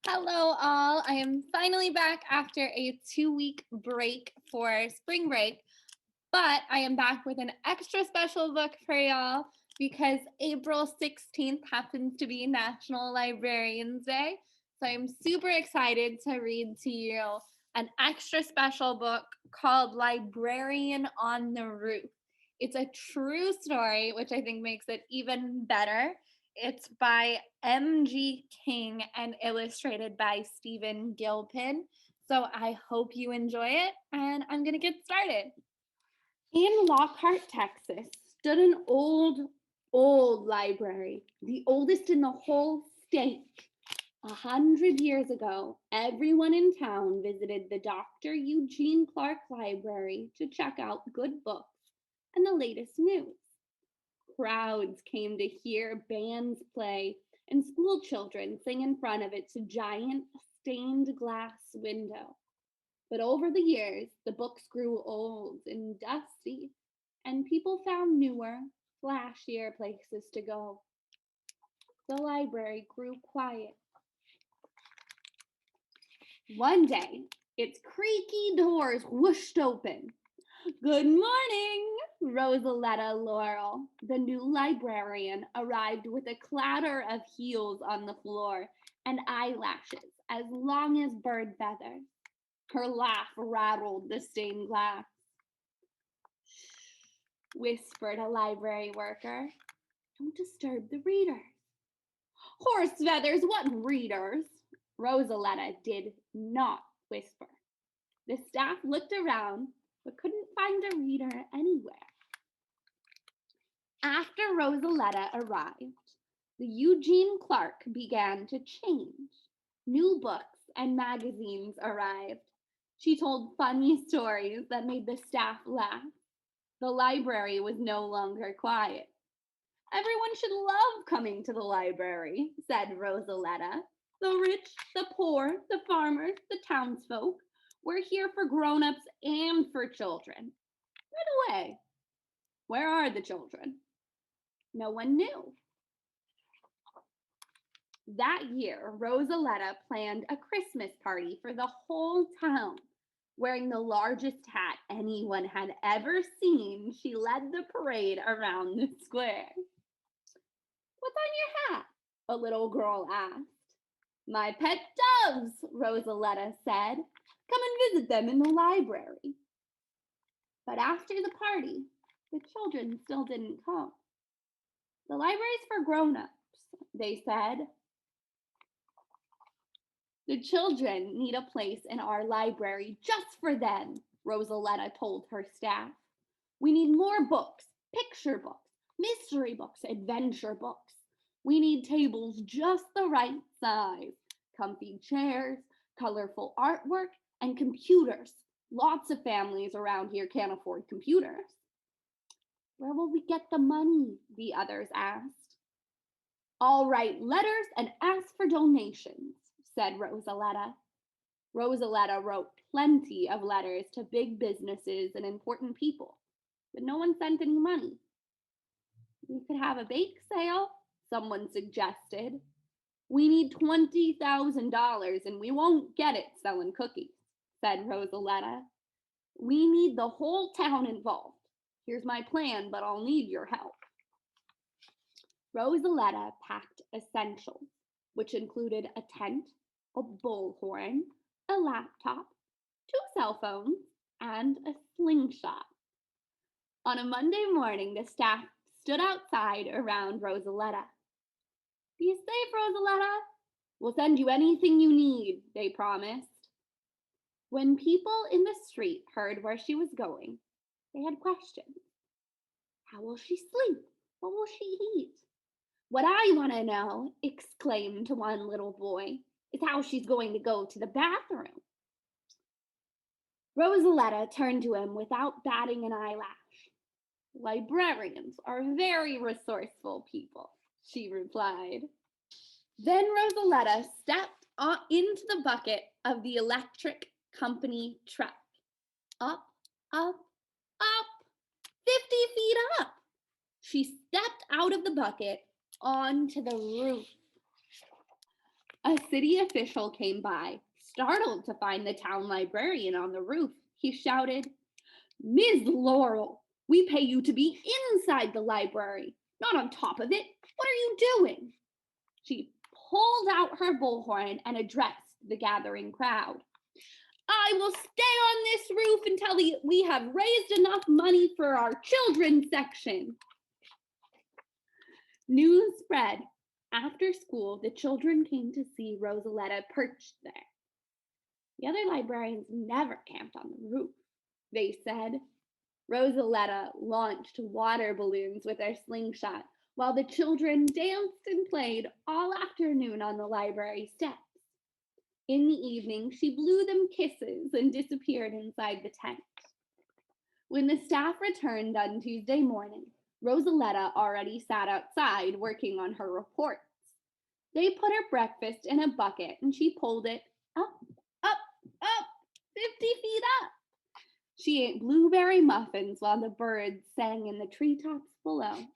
Hello, all. I am finally back after a 2-week break for spring break, but I am back with an extra special book for y'all because April 16th happens to be National Librarians Day. So I'm super excited to read to you an extra special book called Librarian on the Roof. It's a true story, which I think makes it even better. It's by M.G. King and illustrated by Stephen Gilpin. So I hope you enjoy it, and I'm going to get started. In Lockhart, Texas, stood an old library, the oldest in the whole state. 100 years ago, everyone in town visited the Dr. Eugene Clark Library to check out good books and the latest news. Crowds came to hear bands play and school children sing in front of its giant stained glass window. But over the years, the books grew old and dusty, and people found newer, flashier places to go. The library grew quiet. One day, its creaky doors whooshed open. Good morning! Rosaletta Laurel, the new librarian, arrived with a clatter of heels on the floor and eyelashes as long as bird feathers. Her laugh rattled the stained glass. Shh, whispered a library worker. Don't disturb the readers. Horse feathers, what readers? Rosaletta did not whisper. The staff looked around but couldn't find a reader anywhere. After Rosaletta arrived, the Eugene Clark began to change. New books and magazines arrived. She told funny stories that made the staff laugh. The library was no longer quiet. Everyone should love coming to the library, said Rosaletta. The rich, the poor, the farmers, the townsfolk. We're here for grown-ups and for children. Right away. Where are the children? No one knew. That year, Rosaletta planned a Christmas party for the whole town. Wearing the largest hat anyone had ever seen, she led the parade around the square. What's on your hat? A little girl asked. My pet doves, Rosaletta said. Come and visit them in the library. But after the party, the children still didn't come. The library's for grown-ups, they said. The children need a place in our library just for them, Rosaletta told her staff. We need more books, picture books, mystery books, adventure books. We need tables just the right size, comfy chairs, colorful artwork, and computers. Lots of families around here can't afford computers. Where will we get the money? The others asked. I'll write letters and ask for donations, said Rosaletta. Rosaletta wrote plenty of letters to big businesses and important people, but no one sent any money. We could have a bake sale, someone suggested. We need $20,000 and we won't get it selling cookies, said Rosaletta. We need the whole town involved. Here's my plan, but I'll need your help. Rosaletta packed essentials, which included a tent, a bullhorn, a laptop, 2 cell phones, and a slingshot. On a Monday morning, the staff stood outside around Rosaletta. Be safe, Rosaletta. We'll send you anything you need, they promised. When people in the street heard where she was going, they had questions. How will she sleep? What will she eat? What I want to know, exclaimed one little boy, is how she's going to go to the bathroom. Rosaletta turned to him without batting an eyelash. Librarians are very resourceful people, she replied. Then Rosaletta stepped into the bucket of the electric company truck. Up, up, up, 50 feet up. She stepped out of the bucket onto the roof. A city official came by, startled to find the town librarian on the roof. He shouted, "Ms. Laurel, we pay you to be inside the library, not on top of it. What are you doing?" She pulled out her bullhorn and addressed the gathering crowd. "I will stay on this roof until we have raised enough money for our children's section." News spread. After school, the children came to see Rosaletta perched there. The other librarians never camped on the roof, they said. Rosaletta launched water balloons with her slingshot, while the children danced and played all afternoon on the library steps. In the evening, she blew them kisses and disappeared inside the tent. When the staff returned on Tuesday morning, Rosaletta already sat outside working on her reports. They put her breakfast in a bucket and she pulled it up, up, up, 50 feet up. She ate blueberry muffins while the birds sang in the treetops below.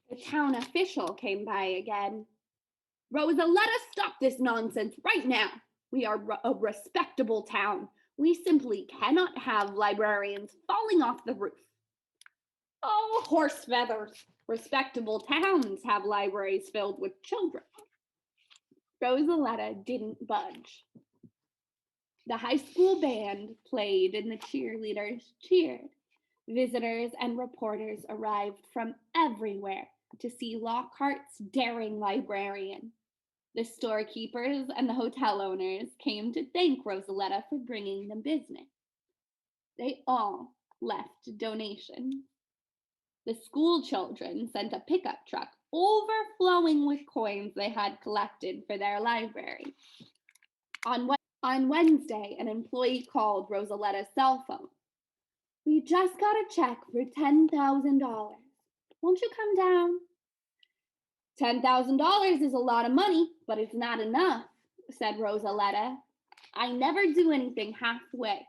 The town official came by again. "Rosa, let us stop this nonsense right now. We are a respectable town. We simply cannot have librarians falling off the roof." "Oh, horse feathers. Respectable towns have libraries filled with children." Rosaletta didn't budge. The high school band played and the cheerleaders cheered. Visitors and reporters arrived from everywhere to see Lockhart's daring librarian. The storekeepers and the hotel owners came to thank Rosaletta for bringing them business. They all left donations. The school children sent a pickup truck overflowing with coins they had collected for their library. On Wednesday, an employee called Rosaletta's cell phone. "We just got a check for $10,000. Won't you come down?" $10,000 is a lot of money, but it's not enough, said Rosaletta. "I never do anything halfway."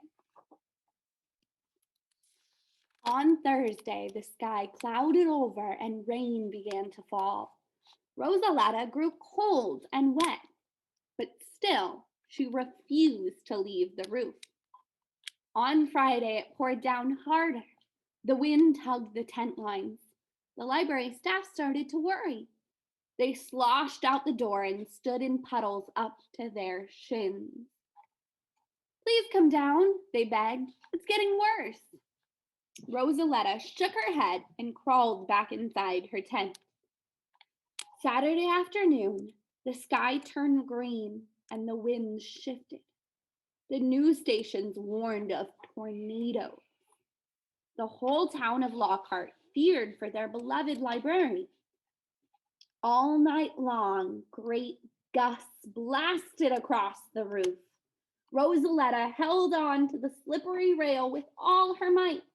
On Thursday, the sky clouded over and rain began to fall. Rosaletta grew cold and wet, but still she refused to leave the roof. On Friday, it poured down harder. The wind tugged the tent lines. The library staff started to worry. They sloshed out the door and stood in puddles up to their shins. "Please come down," they begged. "It's getting worse." Rosaletta shook her head and crawled back inside her tent. Saturday afternoon, the sky turned green and the winds shifted. The news stations warned of tornadoes. The whole town of Lockhart feared for their beloved librarian. All night long, great gusts blasted across the roof. Rosaletta held on to the slippery rail with all her might.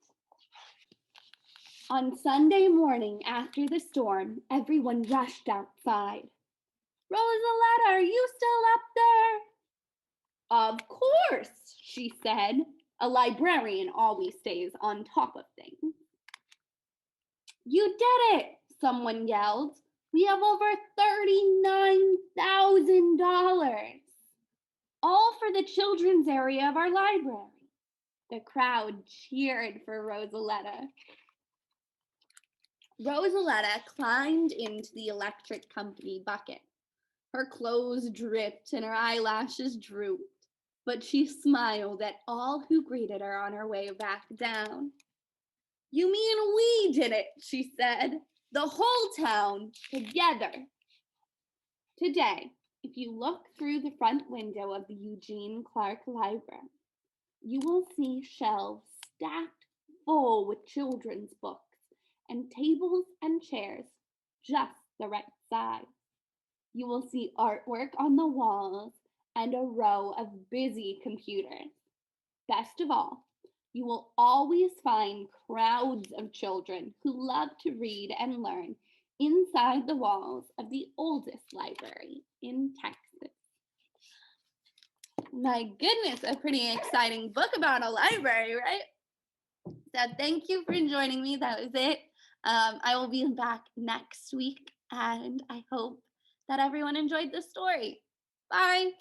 On Sunday morning after the storm, everyone rushed outside. "Rosaletta, are you still up there?" "Of course," she said. "A librarian always stays on top of things." "You did it," someone yelled. "We have over $39,000. All for the children's area of our library." The crowd cheered for Rosaletta. Rosaletta climbed into the electric company bucket. Her clothes dripped and her eyelashes drooped, but she smiled at all who greeted her on her way back down. "You mean we did it," she said. "The whole town together." Today, if you look through the front window of the Eugene Clark Library, you will see shelves stacked full with children's books and tables and chairs just the right size. You will see artwork on the walls and a row of busy computers. Best of all, you will always find crowds of children who love to read and learn inside the walls of the oldest library in Texas. My goodness, a pretty exciting book about a library, right? So thank you for joining me. That was it. I will be back next week, and I hope that everyone enjoyed this story. Bye.